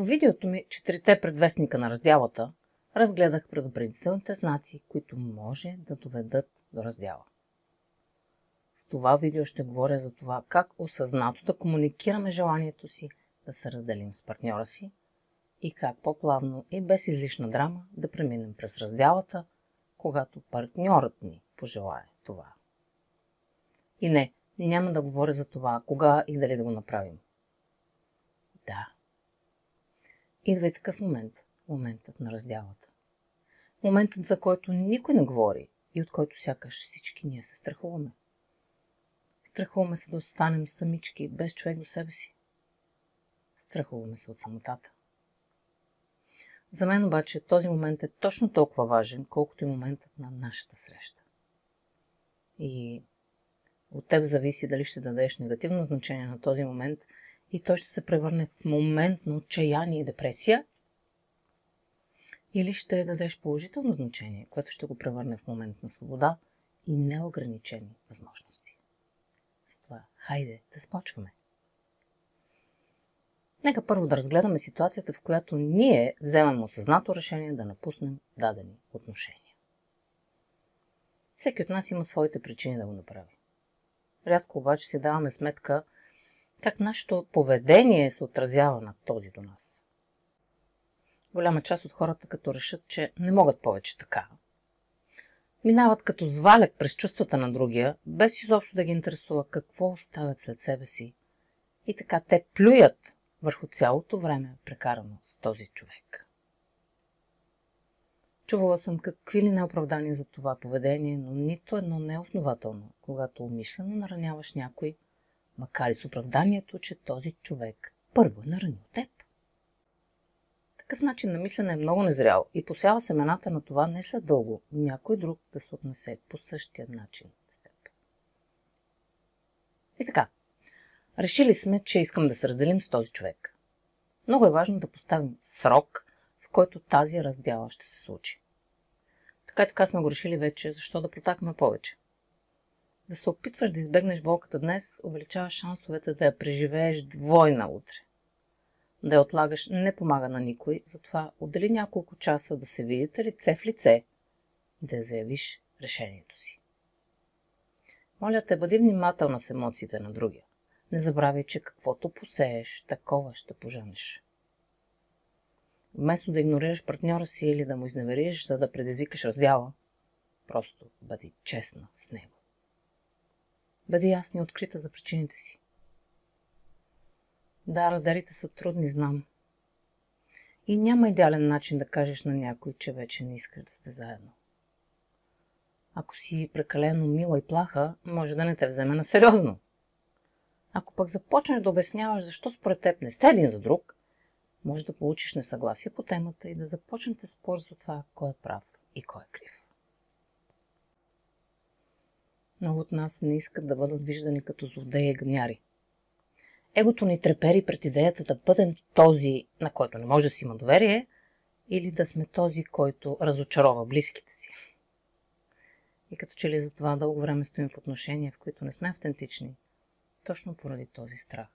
видеото ми "Четирите предвестника на раздялата" разгледах предупредителните знаци, които може да доведат до раздяла. В това видео ще говоря за това как осъзнато да комуникираме желанието си да се разделим с партньора си и как по-плавно и без излишна драма да преминем през раздялата, когато партньорът ни пожелае това. И не, няма да говоря за това кога и дали да го направим. Да. Идва и такъв момент, моментът на раздялата. Моментът, за който никой не говори и от който сякаш всички ние се страхуваме. Страхуваме се да останем самички, без човек до себе си. Страхуваме се от самотата. За мен обаче този момент е точно толкова важен, колкото и моментът на нашата среща. И от теб зависи дали ще дадеш негативно значение на този момент и той ще се превърне в момент на отчаяние и депресия, или ще дадеш положително значение, което ще го превърне в момент на свобода и неограничени възможности. Затова, хайде да започваме. Нека първо да разгледаме ситуацията, в която ние вземаме осъзнато решение да напуснем дадени отношения. Всеки от нас има своите причини да го направи. Рядко обаче си даваме сметка как нашето поведение се отразява на този до нас. Голяма част от хората, като решат, че не могат повече така, минават като зваляк през чувствата на другия, без изобщо да ги интересува какво оставят след себе си. И така те плюят върху цялото време, прекарано с този човек. Чувала съм какви ли неоправдания за това поведение, но нито едно не е основателно, когато умишлено нараняваш някой, макар и с оправданието, че този човек първо е наранил теб. Такъв начин на мислене е много незрял и посява семената на това не след дълго някой друг да се отнесе по същия начин с теб. И така, решили сме, че искам да се разделим с този човек. Много е важно да поставим срок, в който тази раздяла ще се случи. Така сме го решили вече, защо да протакаме повече. Да се опитваш да избегнеш болката днес, увеличава шансовете да я преживееш двойна утре. Да я отлагаш не помага на никой, затова отдели няколко часа да се видите лице в лице и да заявиш решението си. Моля те, бъди внимателна с емоциите на другия. Не забравяй, че каквото посееш, такова ще пожанеш. Вместо да игнорираш партньора си или да му изневериш, за да предизвикаш раздяла, просто бъди честна с него. Бъди ясна и открита за причините си. Да, разделите са трудни, знам. И няма идеален начин да кажеш на някой, че вече не искаш да сте заедно. Ако си прекалено мила и плаха, може да не те вземе на сериозно. Ако пък започнеш да обясняваш защо според теб не сте един за друг, може да получиш несъгласие по темата и да започнете спор за това кой е прав и кой е крив. Много от нас не искат да бъдат виждани като злодеи и гняри. Егото ни трепери пред идеята да бъдем този, на който не може да си има доверие, или да сме този, който разочарова близките си. И като че ли за това дълго време стоим в отношения, в които не сме автентични, точно поради този страх.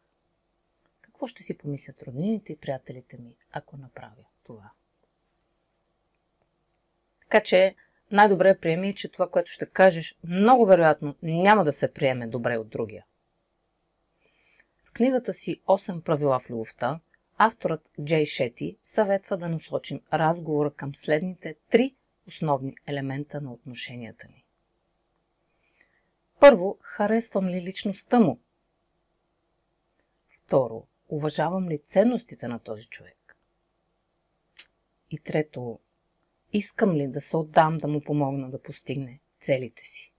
Какво ще си помислят роднините и приятелите ми, ако направя това? Така че най-добре приеми, че това, което ще кажеш, много вероятно няма да се приеме добре от другия. В книгата си "8 правила в любовта" авторът Джей Шети съветва да насочим разговора към следните 3 основни елемента на отношенията ни. Първо, харесвам ли личността му? Второ, уважавам ли ценностите на този човек? И трето, искам ли да се отдам да му помогна да постигне целите си?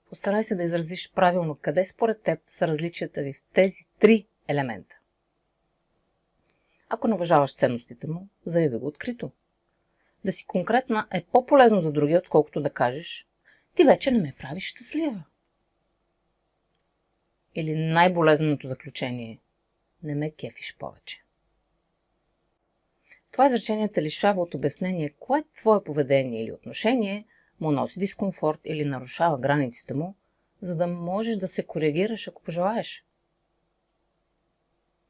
Постарай се да изразиш правилно къде според теб са различията ви в тези 3 елемента. Ако не уважаваш ценностите му, заяви го открито. Да си конкретна е по-полезно за другия, отколкото да кажеш: ти вече не ме правиш щастлива. Или най-болезненото заключение: не ме кефиш повече. Това изречение те лишава от обяснение кое твое поведение или отношение му носи дискомфорт или нарушава границите му, за да можеш да се коригираш, ако пожелаеш.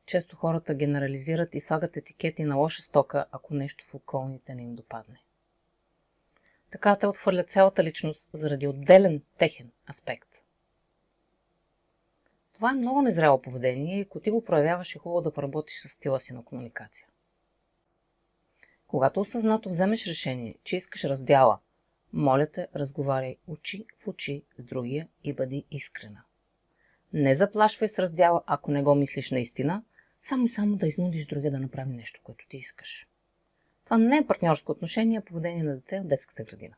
Често хората генерализират и слагат етикети на лоша стока, ако нещо в околните не им допадне. Така те отхвърлят цялата личност заради отделен техен аспект. Това е много незряло поведение и ако ти го проявяваш, е хубаво да поработиш с стила си на комуникация. Когато осъзнато вземеш решение, че искаш раздяла, моля те, разговаряй очи в очи с другия и бъди искрена. Не заплашвай с раздяла, ако не го мислиш наистина, само да изнудиш другия да направи нещо, което ти искаш. Това не е партньорско отношение, а поведение на дете от детската градина.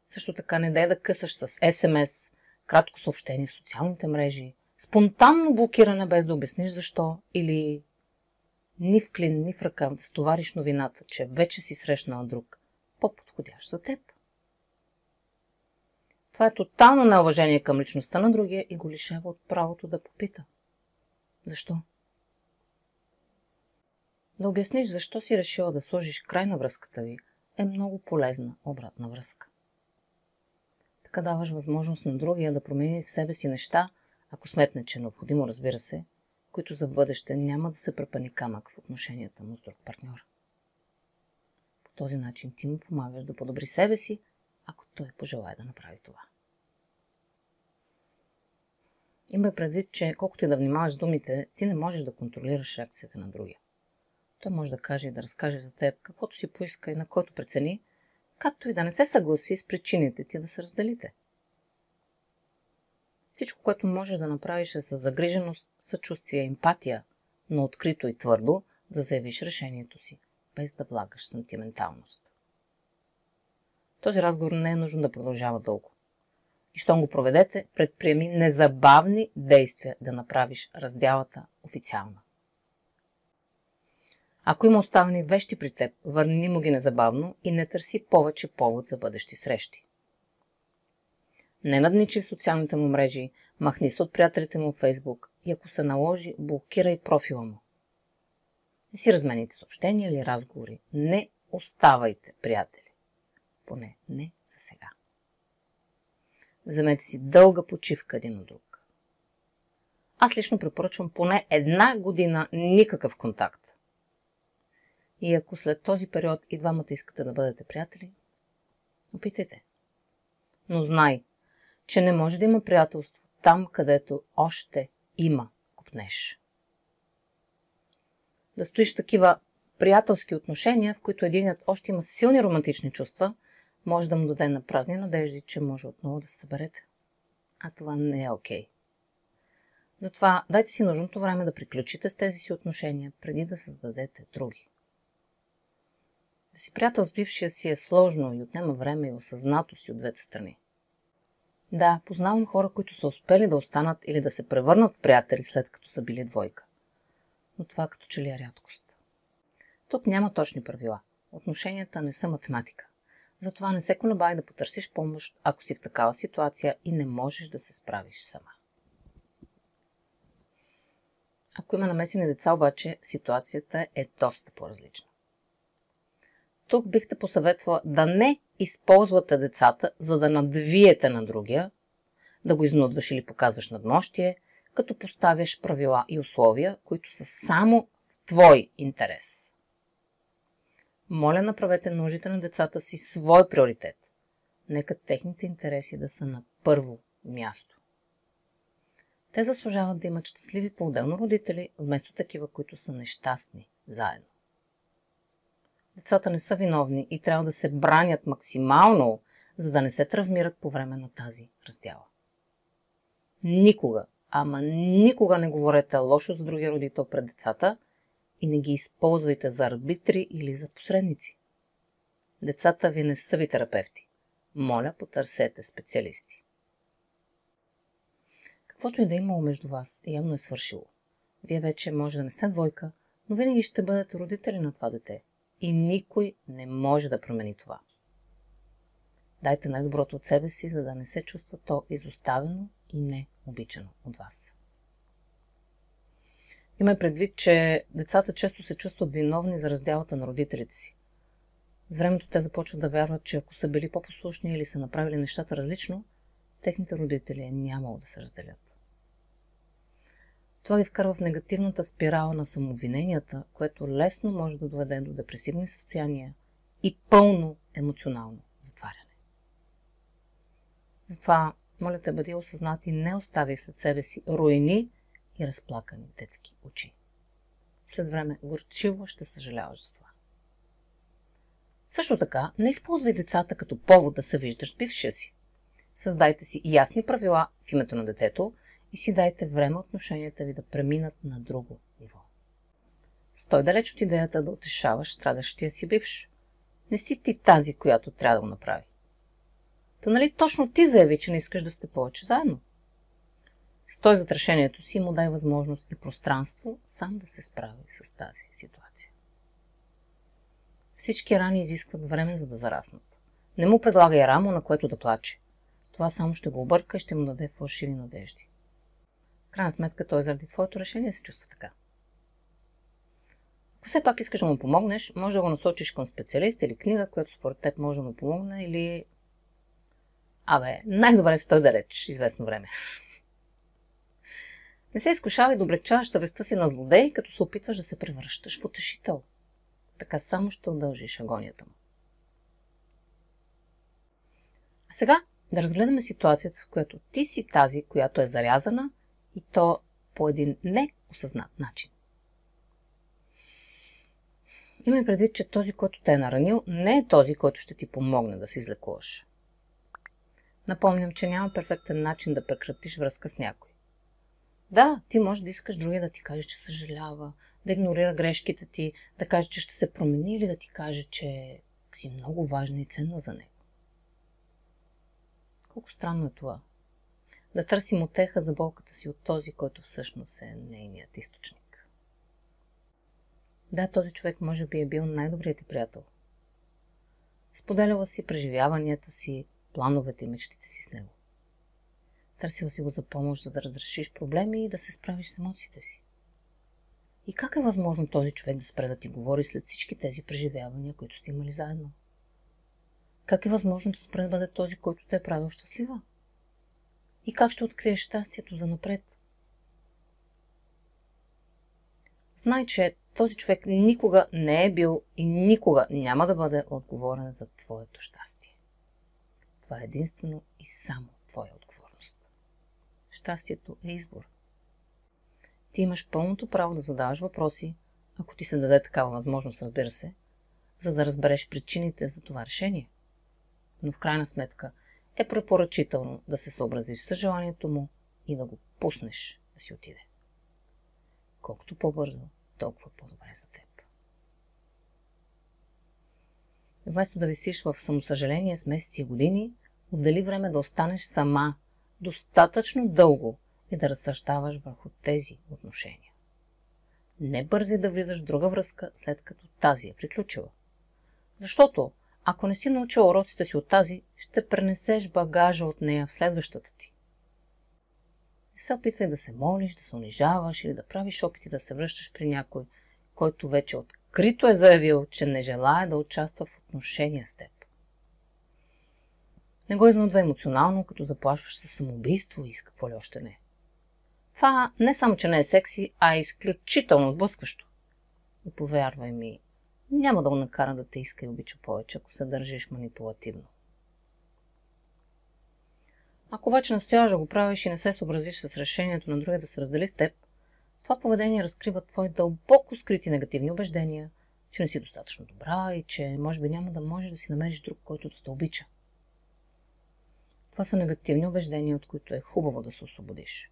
Също така не дай да късаш с SMS, кратко съобщение в социалните мрежи, спонтанно блокиране без да обясниш защо или ни в клин, ни в ръкав да стовариш новината, че вече си срещнал друг, по-подходящ за теб. Това е тотално неуважение към личността на другия и го лишава от правото да попита. Защо? Да обясниш защо си решила да сложиш край на връзката ви е много полезна обратна връзка. Така даваш възможност на другия да промени в себе си неща, ако сметне, че е необходимо, разбира се, които за бъдеще няма да се препъни камък в отношенията му с друг партньор. По този начин ти му помагаш да подобри себе си, ако той пожелае да направи това. Имай предвид, че колкото и да внимаваш с думите, ти не можеш да контролираш реакцията на другия. Той може да каже и да разкаже за теб каквото си поиска и на който прецени, както и да не се съгласи с причините ти да се разделите. Всичко, което можеш да направиш е с загриженост, съчувствие, емпатия, но открито и твърдо да заявиш решението си, без да влагаш сантименталност. Този разговор не е нужно да продължава дълго. И щом го проведете, предприеми незабавни действия да направиш раздялата официална. Ако има оставени вещи при теб, върни му ги незабавно и не търси повече повод за бъдещи срещи. Не надничай в социалните му мрежи, махни се от приятелите му в Фейсбук и ако се наложи, блокирай профила му. Не си размените съобщения или разговори. Не оставайте приятели. Поне не за сега. Вземете си дълга почивка един от друг. Аз лично препоръчвам поне 1 година никакъв контакт. И ако след този период и двамата искате да бъдете приятели, опитайте. Но знай, че не може да има приятелство там, където още има копнеж. Да стоиш в такива приятелски отношения, в които единият още има силни романтични чувства, може да му даде на празни надежди, че може отново да се съберете. А това не е окей. Затова дайте си нужното време да приключите с тези си отношения, преди да създадете други. Да си приятел с бившия си е сложно и отнема време и осъзнатост от двете страни. Да, познавам хора, които са успели да останат или да се превърнат в приятели след като са били двойка. Но това като че ли е рядкост. Тук няма точни правила. Отношенията не са математика. Затова не се колебай да потърсиш помощ, ако си в такава ситуация и не можеш да се справиш сама. Ако има намесени деца, обаче, ситуацията е доста по-различна. Тук бих те посъветвала да не използвате децата, за да надвиете на другия, да го изнудваш или показваш надмощие, като поставяш правила и условия, които са само в твой интерес. Моля, направете нуждите на децата си свой приоритет. Нека техните интереси да са на първо място. Те заслужават да имат щастливи по-отделно родители, вместо такива, които са нещастни заедно. Децата не са виновни и трябва да се бранят максимално, за да не се травмират по време на тази раздяла. Никога, ама никога не говорете лошо за другия родител пред децата и не ги използвайте за арбитри или за посредници. Децата ви не са ви терапевти. Моля, потърсете специалисти. Каквото и да имало между вас, явно е свършило. Вие вече може да не сте двойка, но винаги ще бъдете родители на това дете. И никой не може да промени това. Дайте най-доброто от себе си, за да не се чувства то изоставено и не обичано от вас. Имай предвид, че децата често се чувстват виновни за раздялата на родителите си. С времето те започват да вярват, че ако са били по-послушни или са направили нещата различно, техните родители е нямало да се разделят. Това ги вкарва в негативната спирала на самообвиненията, което лесно може да доведе до депресивни състояния и пълно емоционално затваряне. Затова, моля те, бъди осъзнат и не остави след себе си руини и разплакани детски очи. След време горчиво ще съжаляваш за това. Също така, не използвай децата като повод да се виждаш с бившия си. Създайте си ясни правила в името на детето и си дайте време отношенията ви да преминат на друго ниво. Стой далеч от идеята да утешаваш страдащия си бивш. Не си ти тази, която трябва да го направи. Та нали точно ти заяви, че не искаш да сте повече заедно? Стой зад решението си и му дай възможност и пространство сам да се справи с тази ситуация. Всички рани изискват време, за да зараснат. Не му предлагай рамо, на което да плаче. Това само ще го обърка и ще му даде фалшиви надежди. В крайна сметка той заради твоето решение се чувства така. Ако все пак искаш да му помогнеш, може да го насочиш към специалист или книга, която според теб може да му помогне, или... най-добре стой далеч известно време. Не се изкушавай да облегчаваш съвестта си на злодей, като се опитваш да се превръщаш в утешител. Така само ще удължиш агонията му. А сега да разгледаме ситуацията, в която ти си тази, която е зарязана, и то по един неосъзнат начин. Имай предвид, че този, който те е наранил, не е този, който ще ти помогне да се излекуваш. Напомням, че няма перфектен начин да прекратиш връзка с някой. Да, ти можеш да искаш другия да ти каже, че съжалява, да игнорира грешките ти, да каже, че ще се промени или да ти каже, че си много важна и ценна за него. Колко странно е това. Да търсим утеха за болката си от този, който всъщност е нейният източник. Да, този човек може би е бил най-добрият ти приятел. Споделяла си преживяванията си, плановете и мечтите си с него. Търсила си го за помощ, за да разрешиш проблеми и да се справиш с емоциите си. И как е възможно този човек да спре да ти говори след всички тези преживявания, които сте имали заедно? Как е възможно да спре да бъде този, който те е правил щастлива? И как ще откриеш щастието за напред? Знай, че този човек никога не е бил и никога няма да бъде отговорен за твоето щастие. Това е единствено и само твоя отговорност. Щастието е избор. Ти имаш пълното право да задаваш въпроси, ако ти се даде такава възможност, разбира се, за да разбереш причините за това решение. Но в крайна сметка е препоръчително да се съобразиш с желанието му и да го пуснеш да си отиде. Колкото по-бързо, толкова по-добре за теб. Вместо да висиш в самосъжаление с месеци и години, отдели време да останеш сама достатъчно дълго и да разсъждаваш върху тези отношения. Не бързи да влизаш в друга връзка, след като тази е приключила. Защото, ако не си научил уроците си от тази, ще пренесеш багажа от нея в следващата ти. Не се опитвай да се молиш, да се унижаваш или да правиш опити да се връщаш при някой, който вече открито е заявил, че не желае да участва в отношения с теб. Не го изнудвай емоционално, като заплашваш със самоубийство и с какво ли още не. Това не само, че не е секси, а е изключително отблъскващо. И повярвай ми, няма да го накара да те иска и обича повече, ако се държиш манипулативно. Ако обаче настояваш да го правиш и не се съобразиш с решението на другия да се раздели с теб, това поведение разкрива твои дълбоко скрити негативни убеждения, че не си достатъчно добра и че може би няма да можеш да си намериш друг, който да те обича. Това са негативни убеждения, от които е хубаво да се освободиш.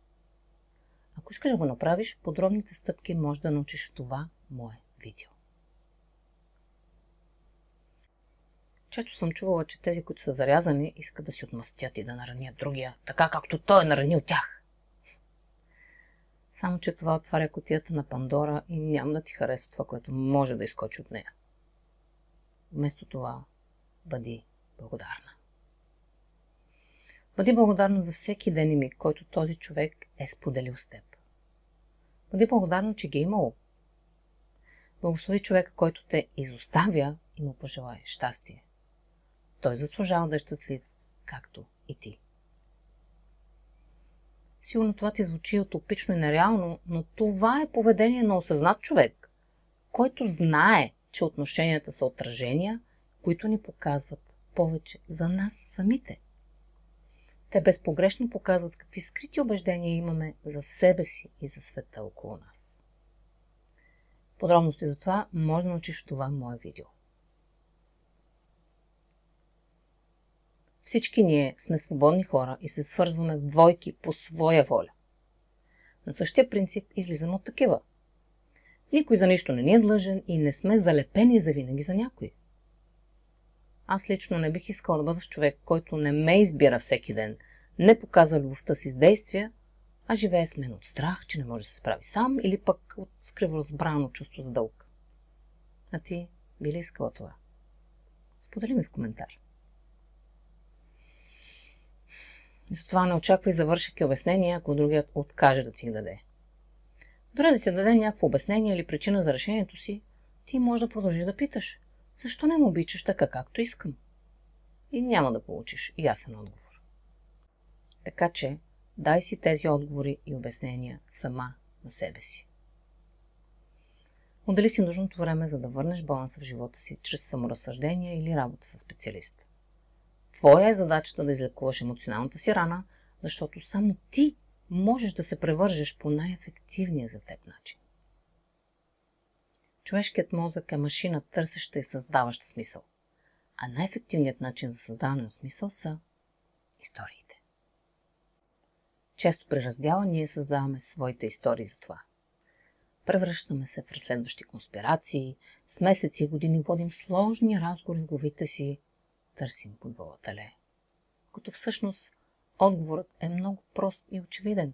Ако искаш да го направиш, подробните стъпки може да научиш в това мое видео. Често съм чувала, че тези, които са зарязани, искат да си отмъстят и да наранят другия, така както той е наранил тях. Само, че това отваря кутията на Пандора и няма да ти хареса това, което може да изкочи от нея. Вместо това, бъди благодарна. Бъди благодарна за всеки ден и миг, който този човек е споделил с теб. Бъди благодарна, че ги е имало. Благослови човека, който те изоставя и му пожелай щастие. Той заслужава да е щастлив, както и ти. Сигурно това ти звучи утопично и нереално, но това е поведение на осъзнат човек, който знае, че отношенията са отражения, които ни показват повече за нас самите. Те безпогрешно показват какви скрити убеждения имаме за себе си и за света около нас. Подробности за това може да научиш в това мое видео. Всички ние сме свободни хора и се свързваме в двойки по своя воля. На същия принцип излизаме от такива. Никой за нищо не ни е длъжен и не сме залепени завинаги за някой. Аз лично не бих искала да бъда с човек, който не ме избира всеки ден, не показва любовта си с действия, а живее с мен от страх, че не може да се справи сам или пък от криворазбрано чувство за дълг. А ти би ли искала това? Сподели ми в коментар. И затова не очаквай завършики обяснения, ако другият откаже да ти ги даде. Дори да ти даде някакво обяснение или причина за решението си, ти можеш да продължиш да питаш. Защо не ме обичаш така, както искам? И няма да получиш ясен отговор. Така че, дай си тези отговори и обяснения сама на себе си. Отдели си нужното време, за да върнеш баланса в живота си чрез саморазсъждение или работа със специалист. Твоя е задачата да излекуваш емоционалната си рана, защото само ти можеш да се превържеш по най-ефективния за теб начин. Човешкият мозък е машина, търсеща и създаваща смисъл. А най-ефективният начин за създаване на смисъл са историите. Често при раздяла ние създаваме своите истории за това. Превръщаме се в разследващи конспирации, с месеци и години водим сложни разговори в главите си, търсим подвола теле. Като всъщност отговорът е много прост и очевиден.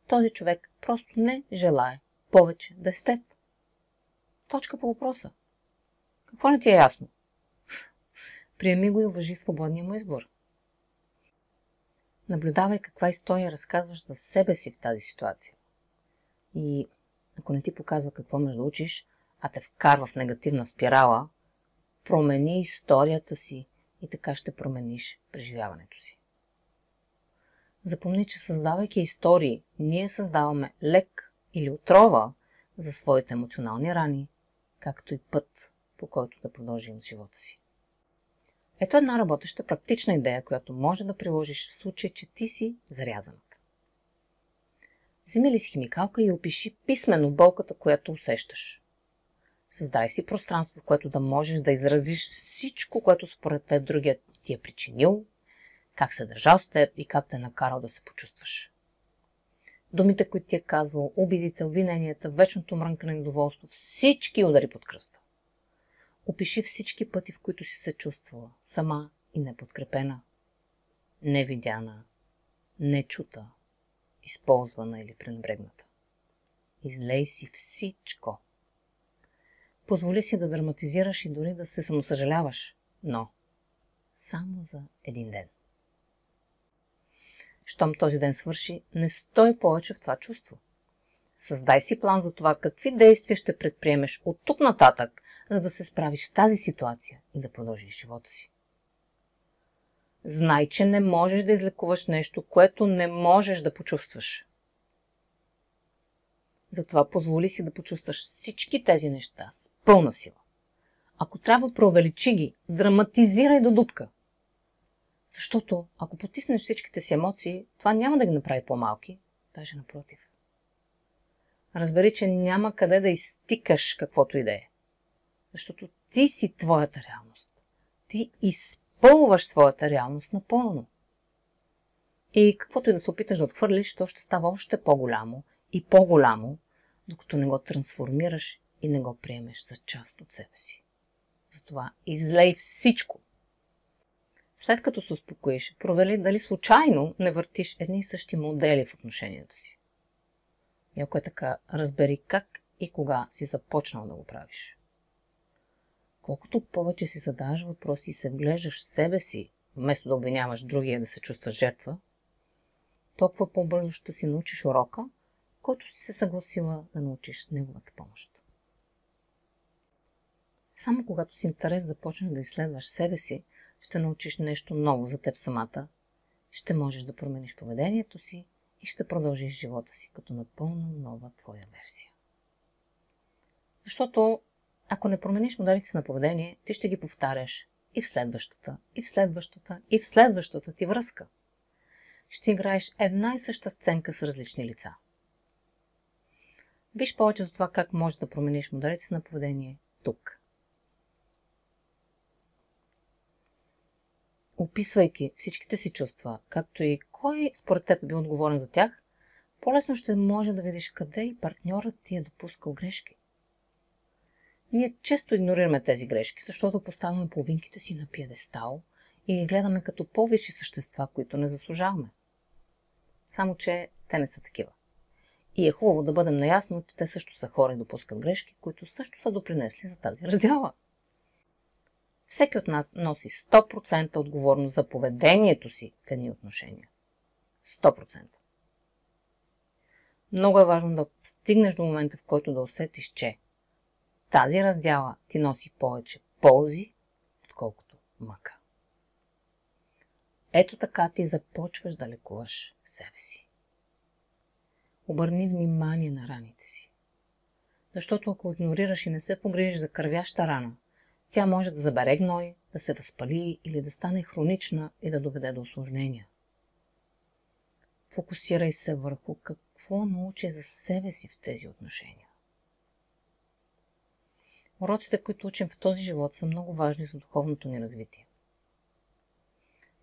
Този човек просто не желае повече да е с теб. Точка по въпроса. Какво не ти е ясно? Приеми го и уважи свободния му избор. Наблюдавай каква история разказваш за себе си в тази ситуация. И ако не ти показва какво можеш да учиш, а те вкарва в негативна спирала, промени историята си и така ще промениш преживяването си. Запомни, че създавайки истории, ние създаваме лек или отрова за своите емоционални рани, както и път, по който да продължим с живота си. Ето една работеща практична идея, която може да приложиш в случай, че ти си зарязаната. Вземи ли си химикалка и опиши писмено болката, която усещаш. Създай си пространство, в което да можеш да изразиш всичко, което според теб другият ти е причинил, как се е държал с теб и как те е накарал да се почувстваш. Думите, които ти е казвал, обидите, обвиненията, вечното мрънкане на недоволство, всички удари под кръста. Опиши всички пъти, в които си се чувствала сама и неподкрепена, невидяна, нечута, използвана или пренебрегната. Излей си всичко. Позволи си да драматизираш и дори да се самосъжаляваш, но само за един ден. Щом този ден свърши, не стой повече в това чувство. Създай си план за това какви действия ще предприемеш от тук нататък, за да се справиш с тази ситуация и да продължиш живота си. Знай, че не можеш да излекуваш нещо, което не можеш да почувстваш. Затова позволи си да почувстваш всички тези неща с пълна сила. Ако трябва, преувеличи ги, драматизирай до дупка. Защото ако потиснеш всичките си емоции, това няма да ги направи по-малки, даже напротив. Разбери, че няма къде да изтикаш каквото и да е. Защото ти си твоята реалност. Ти изпълваш своята реалност напълно. И каквото и да се опиташ да отхвърлиш, то ще става още по-голямо и по-голямо, докато не го трансформираш и не го приемеш за част от себе си. Затова излей всичко. След като се успокоиш, провери дали случайно не въртиш едни и същи модели в отношенията си. И ако е така, разбери как и кога си започнал да го правиш. Колкото повече си задаваш въпроси и се вглеждаш в себе си, вместо да обвиняваш другия да се чувстваш жертва, толкова по-бързо ще си научиш урока, който си се съгласила да научиш с неговата помощ. Само когато с интерес започнеш да изследваш себе си, ще научиш нещо ново за теб самата, ще можеш да промениш поведението си и ще продължиш живота си като напълно нова твоя версия. Защото ако не промениш моделите на поведение, ти ще ги повтаряш и в следващата, и в следващата, и в следващата ти връзка. Ще играеш една и съща сценка с различни лица. Виж повече за това как можеш да промениш моделите на поведение тук. Описвайки всичките си чувства, както и кой според теб е бил отговорен за тях, по-лесно ще може да видиш къде и партньорът ти е допускал грешки. Ние често игнорираме тези грешки, защото поставяме половинките си на пиедестал и ги гледаме като по-висши същества, които не заслужаваме. Само че те не са такива. И е хубаво да бъдем наясно, че те също са хора и допускат грешки, които също са допринесли за тази раздяла. Всеки от нас носи 100% отговорност за поведението си в едни отношения. 100%. Много е важно да стигнеш до момента, в който да усетиш, че тази раздяла ти носи повече ползи, отколкото мъка. Ето така ти започваш да лекуваш себе си. Обърни внимание на раните си. Защото ако игнорираш и не се погрижиш за кървяща рана, тя може да забере гной, да се възпали или да стане хронична и да доведе до усложнения. Фокусирай се върху какво научи за себе си в тези отношения. Уроците, които учим в този живот, са много важни за духовното ни развитие.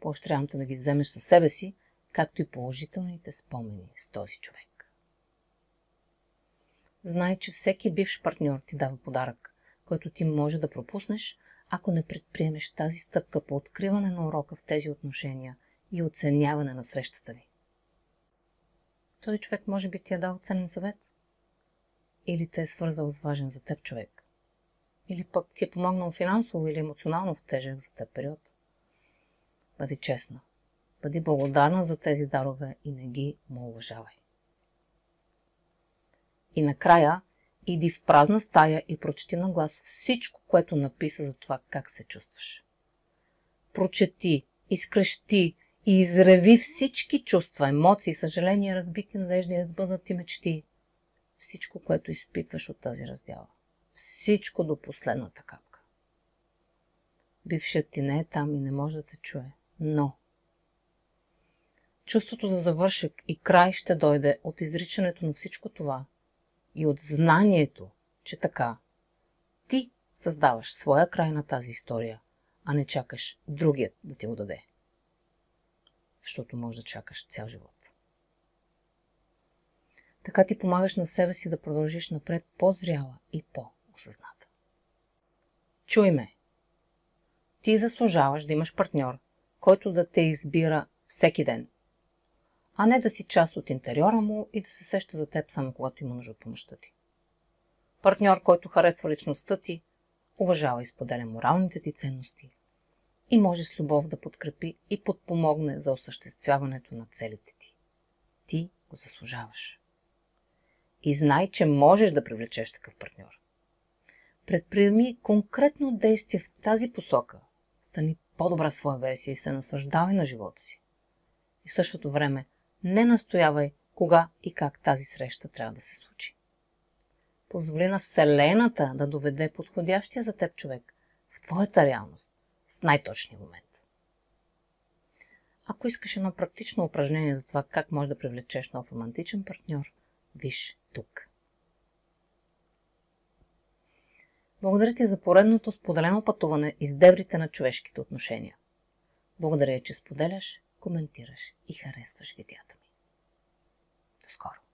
Поощрявам те да ги вземеш със себе си, както и положителните спомени с този човек. Знай, че всеки бивш партньор ти дава подарък, който ти може да пропуснеш, ако не предприемеш тази стъпка по откриване на урока в тези отношения и оценяване на срещата ви. Този човек може би ти е дал ценен съвет, или те е свързал с важен за теб човек, или пък ти е помогнал финансово или емоционално в тежък за теб период. Бъди честна, бъди благодарна за тези дарове и не ги омаловажавай. И накрая, иди в празна стая и прочети на глас всичко, което написа за това как се чувстваш. Прочети, изкрещи и изреви всички чувства, емоции, съжаления, разбити надежди, разбъднати мечти. Всичко, което изпитваш от тази раздяла. Всичко до последната капка. Бившият ти не е там и не може да те чуе, но чувството за завършек и край ще дойде от изричането на всичко това и от знанието, че така ти създаваш своя край на тази история, а не чакаш другият да ти го даде. Защото можеш да чакаш цял живот. Така ти помагаш на себе си да продължиш напред по-зряла и по-осъзната. Чуй ме! Ти заслужаваш да имаш партньор, който да те избира всеки ден, а не да си част от интериора му и да се сеща за теб само когато има нужда от помощта ти. Партньор, който харесва личността ти, уважава и споделя моралните ти ценности и може с любов да подкрепи и подпомогне за осъществяването на целите ти. Ти го заслужаваш. И знай, че можеш да привлечеш такъв партньор. Предприеми конкретно действие в тази посока. Стани по-добра своя версия и се наслаждавай на живота си. И в същото време не настоявай кога и как тази среща трябва да се случи. Позволи на Вселената да доведе подходящия за теб човек в твоята реалност в най-точния момент. Ако искаш едно практично упражнение за това как можеш да привлечеш нов романтичен партньор, виж тук. Благодаря ти за поредното споделено пътуване из дебрите на човешките отношения. Благодаря, че споделяш, коментираш и харесваш видеята ми. До скоро!